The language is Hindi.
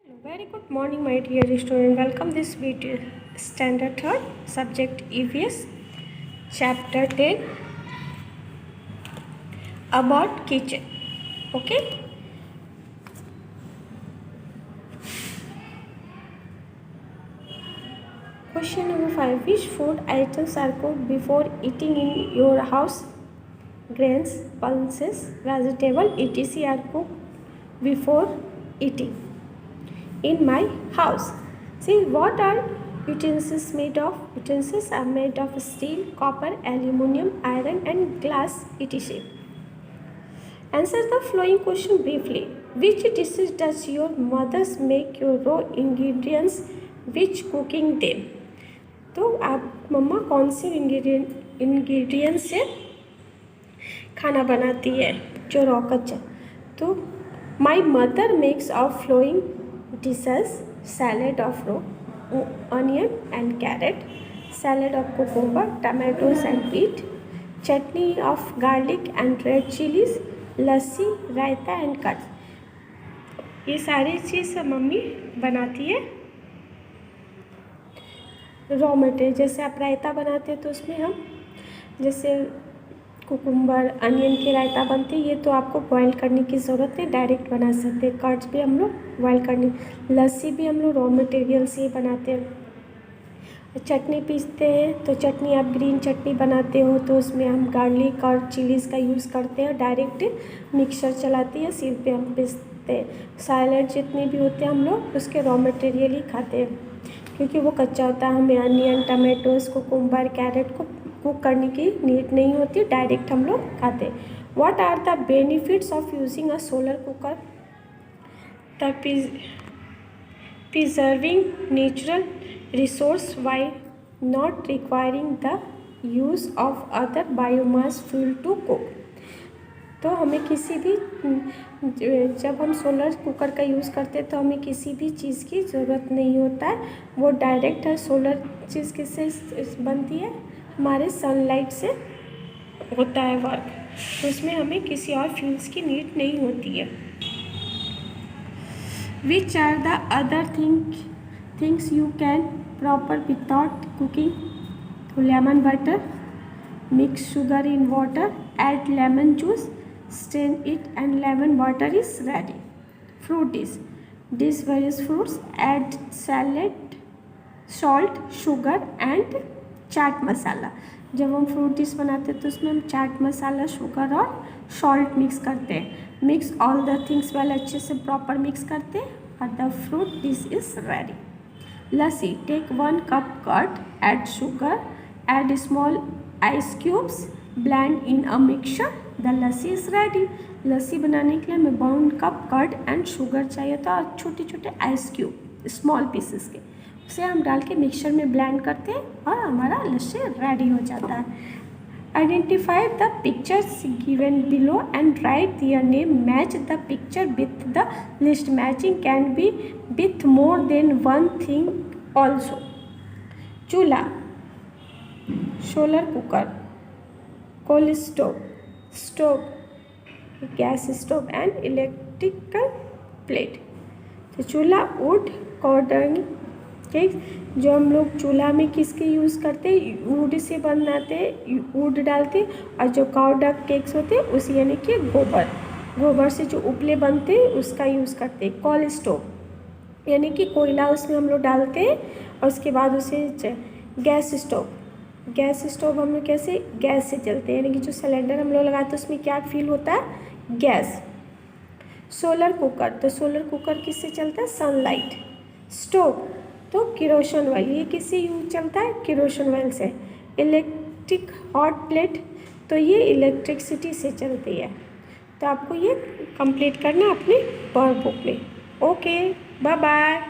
Very good morning, my dear student. Welcome this video. Standard third, subject EVS, chapter 10, about kitchen. Okay. Question number 5. Which food items are cooked before eating in your house? Grains, pulses, vegetable, etc. are cooked before eating in my house. See, what are utensils made of? Utensils are made of steel, copper, aluminium, iron and glass, etc. Answer the following question briefly. Which dishes does your mother make your raw ingredients which cooking them? तो आप मम्मा कौन से इंग्रेडिएंट से खाना बनाती है जो रॉ कच्चा? तो my mother makes of following dishes: salad of raw onion and carrot, salad of cucumber, tomatoes and beet, chutney of garlic and red chilies, lassi, raita and cut. ये सारी चीज़ मम्मी बनाती है रॉ मटेरियल। जैसे आप रायता बनाते हैं तो उसमें हम जैसे कुकुम्बर अनियन की रायता बनती है, ये तो आपको बॉईल करने की ज़रूरत है, डायरेक्ट बना सकते हैं। कर्ड्स भी हम लोग बॉईल करनी, लस्सी भी हम लोग रॉ मटेरियल से ही बनाते हैं। चटनी पीसते हैं तो चटनी आप ग्रीन चटनी बनाते हो तो उसमें हम गार्लिक और चिलीज़ का यूज़ करते हैं, डायरेक्ट मिक्सर चलाती है, सिर पे हम पीसते हैं। सैलेड जितने भी होते हैं हम लोग उसके रॉ मटेरियल ही खाते हैं क्योंकि वो कच्चा होता है। हमें अनियन, टमाटोज, कुकुम्बर, कैरेट को कुक करने की नीड नहीं होती, डायरेक्ट हम लोग खाते हैं। What are the benefits of using a solar cooker? The preserving natural resource while not requiring the use of other biomass fuel to cook। तो हमें किसी भी जब हम सोलर कुकर का यूज़ करते हैं तो हमें किसी भी चीज़ की ज़रूरत नहीं होता है, वो डायरेक्ट है। सोलर चीज़ किससे बनती है? हमारे सनलाइट से होता है वर्क, तो उसमें हमें किसी और फ्यूल्स की नीड नहीं होती है। Which are the other things you can prepare without cooking? Lemon butter, mix sugar in water, add lemon juice, strain it and lemon water is ready. Fruit dish various fruits, add salad, salt, sugar and chaat masala. जब हम फ्रूट डिश बनाते हैं तो उसमें हम चाट मसाला, शुगर और सॉल्ट मिक्स करते हैं। Mix all the things well, अच्छे से प्रॉपर मिक्स करते हैं और the fruit dish is ready. Lassi: take 1 cup curd, add sugar, add small ice cubes, blend in a mixture, the lassi is ready। लस्सी बनाने के लिए हमें 1 cup कर्ड एंड शुगर चाहिए था और छोटे छोटे आइस क्यूब स्मॉल पीसेस के, उसे हम डाल के मिक्सचर में ब्लेंड करते हैं और हमारा लस्सी रेडी हो जाता है। Identify the pictures given below and write their name. Match the picture with the list. Matching can be with more than one thing also. Chulha, solar cooker, coal stove, stove, gas stove and electrical plate. तो चूल्हा वुड, कॉर्डन, ठीक, जो हम लोग चूल्हा में किसके यूज़ करते हैं? वुड से बनाते हैं, वुड डालते हैं। और जो काउ डंग केक्स होते हैं उसी यानी कि गोबर से जो उपले बनते हैं उसका यूज़ करते हैं। कॉल स्टोव यानी कि कोयला उसमें हम लोग डालते हैं और उसके बाद उसे गैस स्टोव हम लोग कैसे गैस से चलते हैं, यानी कि जो सिलेंडर हम लोग लगाते हैं उसमें क्या फील होता है? गैस। सोलर कुकर, तो सोलर कुकर किससे चलता है? सनलाइट। स्टोव तो किरोसिन ऑयल, ये किससे यूज चलता है? किरोसिन ऑयल से। इलेक्ट्रिक हॉट प्लेट, तो ये इलेक्ट्रिसिटी से चलती है। तो आपको ये कंप्लीट करना अपनी वर्क बुक में। Okay, bye bye.